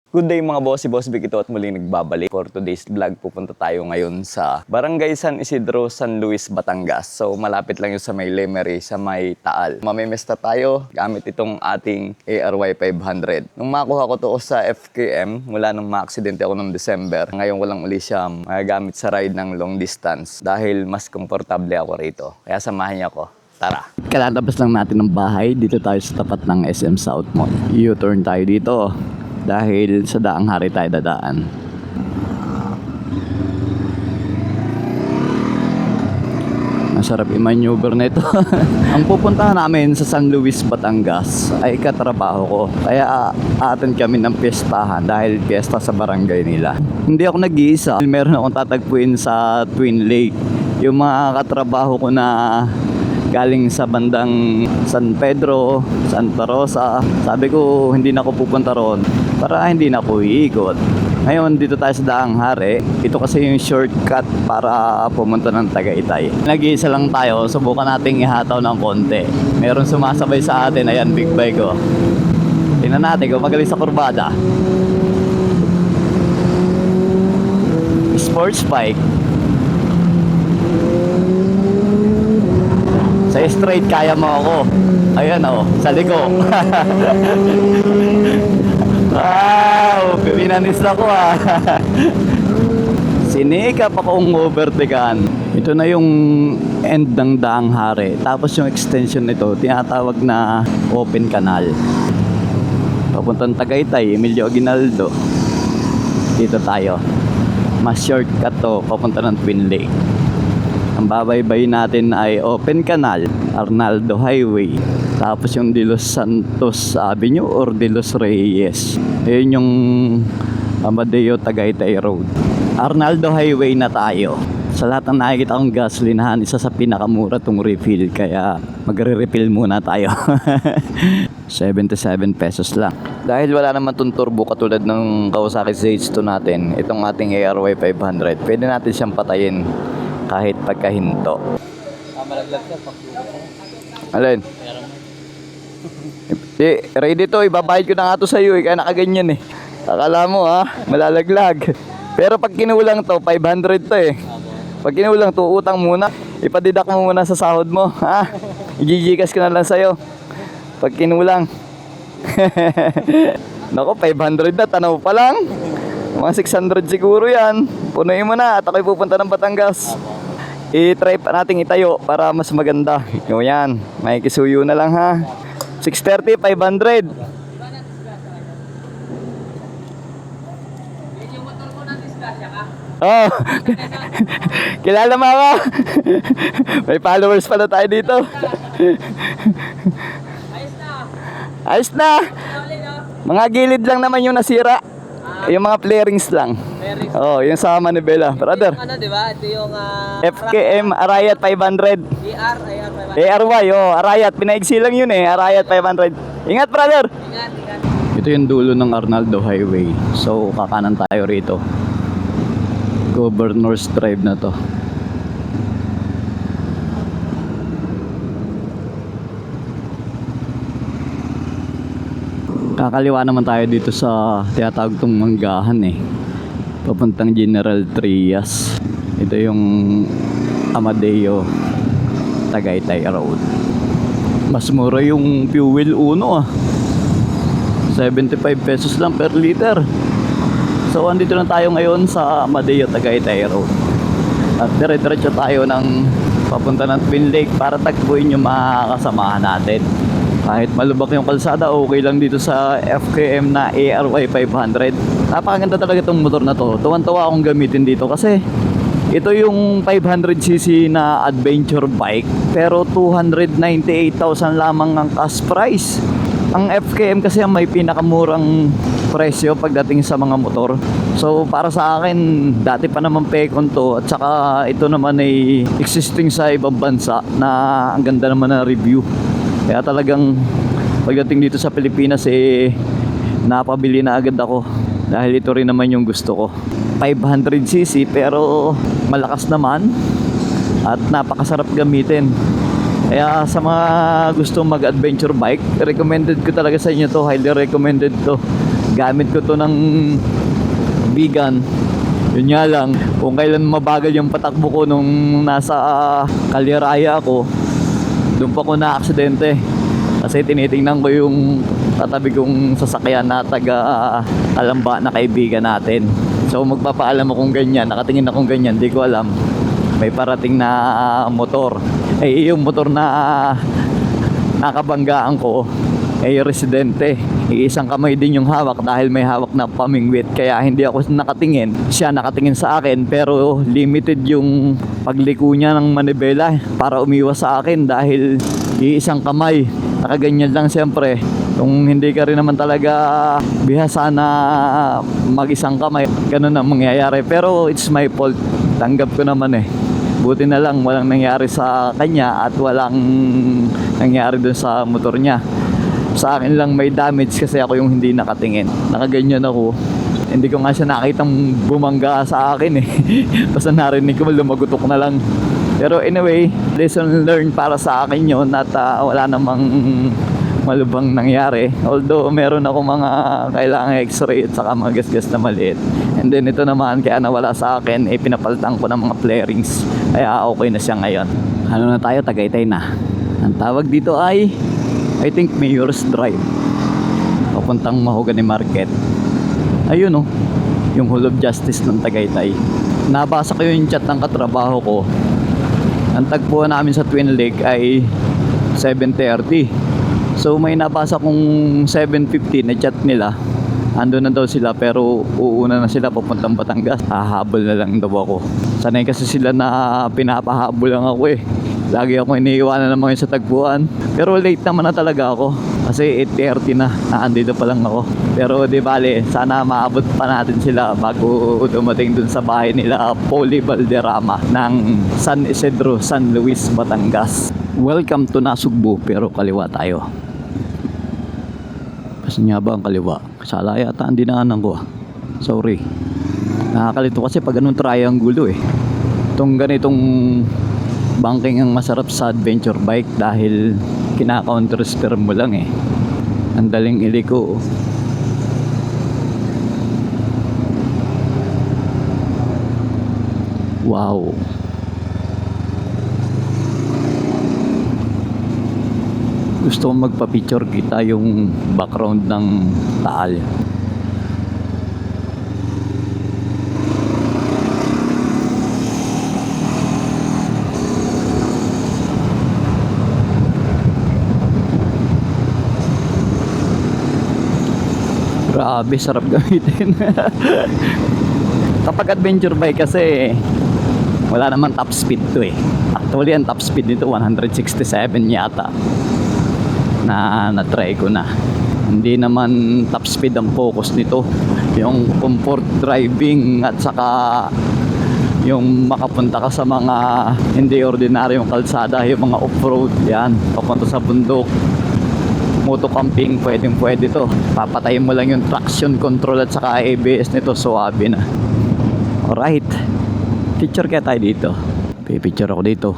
Good day mga boss, si Boss Vic ito at muling nagbabalik. For today's vlog, pupunta tayo ngayon sa Barangay San Isidro, San Luis, Batangas. So malapit lang yun sa may Lemery, sa may Taal. Mamimesta tayo gamit itong ating ARY 500. Nung makuha ko to sa FKM, mula nung ma-aksidente ako noong December, ngayon ko lang uli siya magagamit sa ride ng long distance dahil mas komportable ako rito. Kaya samahan niyo ako. Tara! Kalalabas lang natin ng bahay. Dito tayo sa tapat ng SM South Mall. U-turn tayo dito dahil sa Daang Hari tayo dadaan. Masarap i-maneuver na ito. Ang pupuntahan namin sa San Luis, Batangas ay katrabaho ko. Kaya aaten kami ng piyestahan dahil piyesta sa barangay nila. Hindi ako nag-iisa. Meron akong tatagpuin sa Twin Lake. Yung mga katrabaho ko na galing sa bandang San Pedro, Santa Rosa. Sabi ko hindi na ako pupunta roon para hindi na ako iikot. Ngayon dito tayo sa Daang Hari. Ito kasi yung shortcut para pumunta ng Tagaytay. Nag-iisa lang tayo, subukan nating ihataw ng konti. Meron sumasabay sa atin, ayan, big bike ko. Tingnan natin kung magaling sa kurbada. Sports bike. Sa straight kaya mo ako. Ayan o, sa liko. Wow, pinanis ako Sinikap akong overtakean. Ito na yung end ng Daang Hari. Tapos yung extension nito, tinatawag na open canal. Papuntang Tagaytay, Emilio Aguinaldo. Dito tayo. Mas shortcut to, papunta ng Twin Lake. Ang babaybay natin ay Open Canal, Arnaldo Highway, tapos yung De Los Santos Avenue or De Los Reyes. Ayun yung Amadeo Tagaytay Road. Arnaldo Highway na tayo. Sa lahat ng nakikita kong gasolinahan, isa sa pinakamura tong refill, kaya magre-refill muna tayo. 77 pesos lang. Dahil wala naman itong turbo katulad ng Kawasaki ZH2 natin, itong ating ARY 500, pwede natin siyang patayin kahit pagkahinto. Malaglag siya pag Alin? Ready to, ibabayad ko na nga to sa iyo kaya nakaganyan Akala mo malalaglag. Pero pag kinulang to, 500 to Pag kinulang to, utang muna. Ipadidak mo muna sa sahod mo, Igigigas ko na lang sa'yo. Pag kinulang. Nako, 500 na, tanaw pa lang. Mga 600 siguro yan. Punuin mo na at ako'y pupunta ng Batangas. I-try pa natin itayo para mas maganda. O yan, may kisuyo na lang 630, 500. yung motor ko na disgrasya ka. Oh, kilala mo ako. May followers pala tayo dito. Ayos na. Ayos na. Mga gilid lang naman yung nasira. Yung mga flarings lang. Flarings. Oh, yung sa Manibela. Brother. Yung ano, di ba? Ito yung FKM Arayat 500. ARY. Arayat. Pinaigsi lang yun Arayat 500. Ingat, brother. Ingat. Ito yung dulo ng Arnaldo Highway. So, kakanan tayo rito. Governor's Drive na to. Kakaliwa naman tayo dito sa tinatawag tong Manggahan papuntang General Trias. Ito yung Amadeo Tagaytay Road. Mas mura yung fuel uno 75 pesos lang per liter. So andito na tayo ngayon sa Amadeo Tagaytay Road. At dire-diretso tayo ng papunta ng Twin Lake para tagpuin yung mga kasamahan natin. Kahit malubak yung kalsada, okay lang dito sa FKM na ARY 500. Napakaganda talaga itong motor na to. Tuwan-tuwa akong gamitin dito kasi ito yung 500cc na adventure bike pero 298,000 lamang ang cash price. Ang FKM kasi ang may pinakamurang presyo pagdating sa mga motor. So para sa akin, dati pa naman Pecon to at saka ito naman ay existing sa ibang bansa na ang ganda naman na review. Kaya talagang pagdating dito sa Pilipinas napabili na agad ako dahil ito rin naman yung gusto ko. 500cc pero malakas naman at napakasarap gamitin. Kaya sa mga gusto mag-adventure bike, recommended ko talaga sa inyo to, highly recommended to. Gamit ko to ng vegan. Yun nga lang, kung kailan mabagal yung patakbo ko nung nasa Caliraya ako, doon pa ko na aksidente. Kasi tinitingnan ko yung katabi kong sasakyan na taga Kalamba na kaibigan natin. So magpapaalam akong ganyan, nakatingin akong ganyan, di ko alam. May parating na motor. Eh yung motor na nakabanggaan ko ay residente. Iisang kamay din yung hawak dahil may hawak na pamingwit, kaya hindi ako nakatingin. Siya nakatingin sa akin, pero limited yung pagliko niya ng manibela para umiwas sa akin dahil iisang kamay. Nakaganyan lang siyempre. Kung hindi ka rin naman talaga bihasa na mag-isang kamay, ganun ang mangyayari. Pero it's my fault. Tanggap ko naman eh. Buti na lang walang nangyari sa kanya at walang nangyari dun sa motor niya. Sa akin lang may damage kasi ako yung hindi nakatingin. Nakaganyan ako. Hindi ko nga siya nakitang bumangga sa akin eh. Basta narinig ko, lumagutok na lang. Pero anyway, lesson learned para sa akin yun at wala namang malubhang nangyari. Although meron ako mga kailangan x-ray at saka mga gas-gas na maliit. And then ito naman, kaya nawala sa akin, eh pinapalitan ko ng mga flarings. Kaya okay na siya ngayon. Ano na tayo, Tagaytay na. Ang tawag dito ay I think Mayor's Drive, papuntang Mahogany Market. Ayun oh, yung Hall of Justice ng Tagaytay. Nabasa ko yung chat ng katrabaho ko. Ang tagpuan namin sa Twin Lake ay 7:30. So may nabasa kong 7:50 na chat nila. Ando na daw sila pero uuna na sila papuntang Batangas. Hahabol na lang daw ako. Sanay kasi sila na pinapahabol lang ako eh. Lagi ako iniiwanan ng mga sa tagpuan. Pero late naman na talaga ako. Kasi 8:30 na. Naandito pa lang ako. Pero di bale, sana maabot pa natin sila bago dumating dun sa bahay nila Polly Valderrama ng San Isidro, San Luis, Batangas. Welcome to Nasugbu, pero kaliwa tayo. Kasi nga ba ang kaliwa? Kasala yata ang dinaanan ko. Sorry. Nakakalito kasi pag ganun triangulo eh. Itong ganitong banking ang masarap sa adventure bike dahil kinaka-counter steer mo lang eh. Ang daling iliko. Wow. Gusto kong magpa-picture kita yung background ng Taal. Grabe, sarap gamitin. Kapag adventure bike kasi wala naman top speed to eh. Actually ang top speed nito 167 yata na na-try ko na. Hindi naman top speed ang focus nito. Yung comfort driving at saka yung makapunta ka sa mga hindi ordinaryong kalsada, yung mga off-road yan, papunta sa bundok, moto camping, pwede to. Papatayin mo lang yung traction control at saka ABS nito, suwabe na. Alright, picture kaya tayo dito. Pipicture ako dito.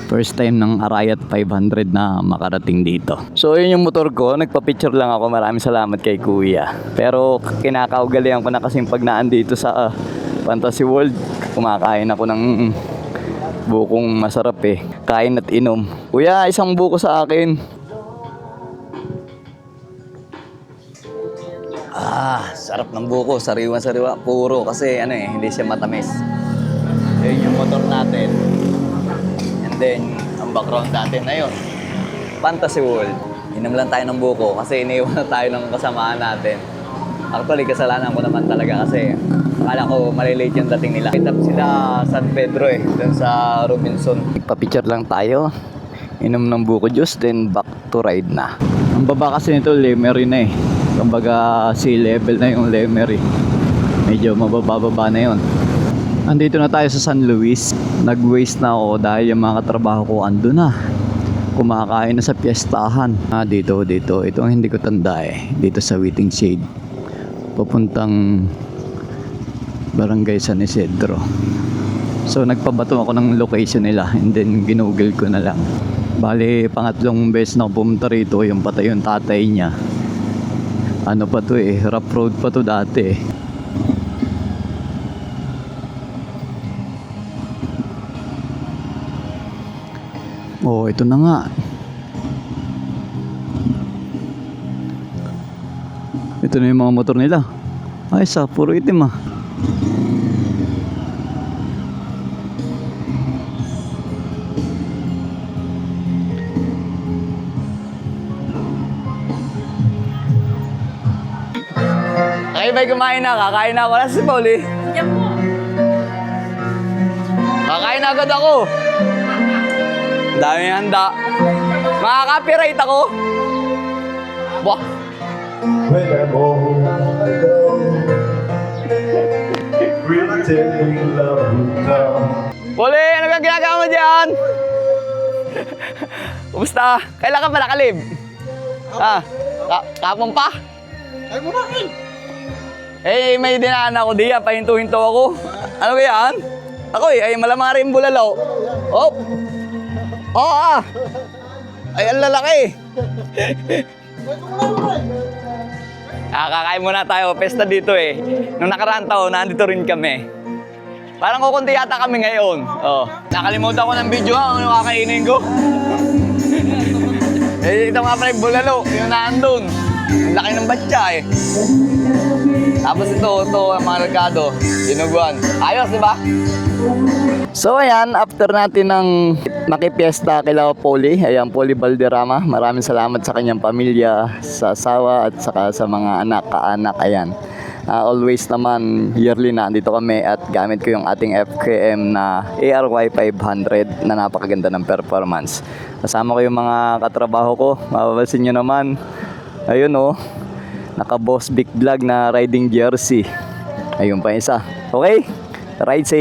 First time ng Arayat 500 na makarating dito. So yun yung motor ko, nagpa-picture lang ako. Maraming salamat kay Kuya. Pero kinakaugalian ko na kasi pag naandito sa Fantasy World, kumakain ako ng bukong masarap eh. Kain at inom. Kuya, isang buko sa akin. Sarap ng buko, sariwa-sariwa, puro kasi ano eh, hindi siya matamis. Yun yung motor natin. And then, ang background natin na yun, Fantasy World. Inom lang tayo ng buko kasi iniwan na tayo ng kasamaan natin. Actually, kasalanan ko naman talaga kasi akala ko malilate yung dating nila. Meet up sila San Pedro eh, dun sa Robinson. Pa-picture lang tayo, inom ng buko juice, then back to ride na. Ang baba kasi nito, Lemery na eh. Kumbaga sea level na yung Lemery. Medyo mababa na yun. Andito na tayo sa San Luis. Nag-waste na ako dahil yung mga katrabaho ko ando na. Kumakain na sa piyestahan. Dito. Ito ang hindi ko tanda eh. Dito sa Waiting Shade. Papuntang Barangay San Isidro. So nagpabato ako ng location nila and then ginugol ko na lang. Bali, pangatlong beses na pumunta rito, yung patay yung tatay niya. Ano pa to eh, rough road pa to dati eh. Oh, ito na nga. Ito na yung mga motor nila. Ay, puro itim ah. Okay, bye, kumain na. Kakain na ako. Nasa si Paul eh. Diyan po. Kakain na agad ako. Dami handa. Makaka-copyright ako. Wah. When I'm old, pretending love will come. Puli, ano ka ginagawa mo dyan? Kumusta? Kailan ka pa nakalib? Kapon pa? Ay mo na Eh, may dinaan ako diya. Pahinto-hinto ako. Ano ba yan? Ako ay malamang rin bulalaw. Oh! Oo ah! Ay, ang lalaki. Kakain muna tayo. Pesta dito eh. Nung nakaraan taon, nandito rin kami. Parang kukunti yata kami ngayon. Oh. Nakalimutan ko ng video ha. Ano kakainin ko? Eh, ito nga pala yung bulalo. Yung naandun. Ang laki ng batya eh. Tapos ito ang mga regado. Dinuguan. Ayos, di ba? So ayan, after natin ng makipiesta kila Polly, ayan, Polly Valderrama, maraming salamat sa kanyang pamilya, sa asawa at saka sa mga anak, kaanak, ayan. Always naman, yearly na, andito kami at gamit ko yung ating FKM na ARY 500 na napakaganda ng performance. Kasama ko yung mga katrabaho ko, mapapansin nyo naman, ayun oh, naka Boss Big Vlog na riding jersey. Ayun pa isa. Okay, ride safe.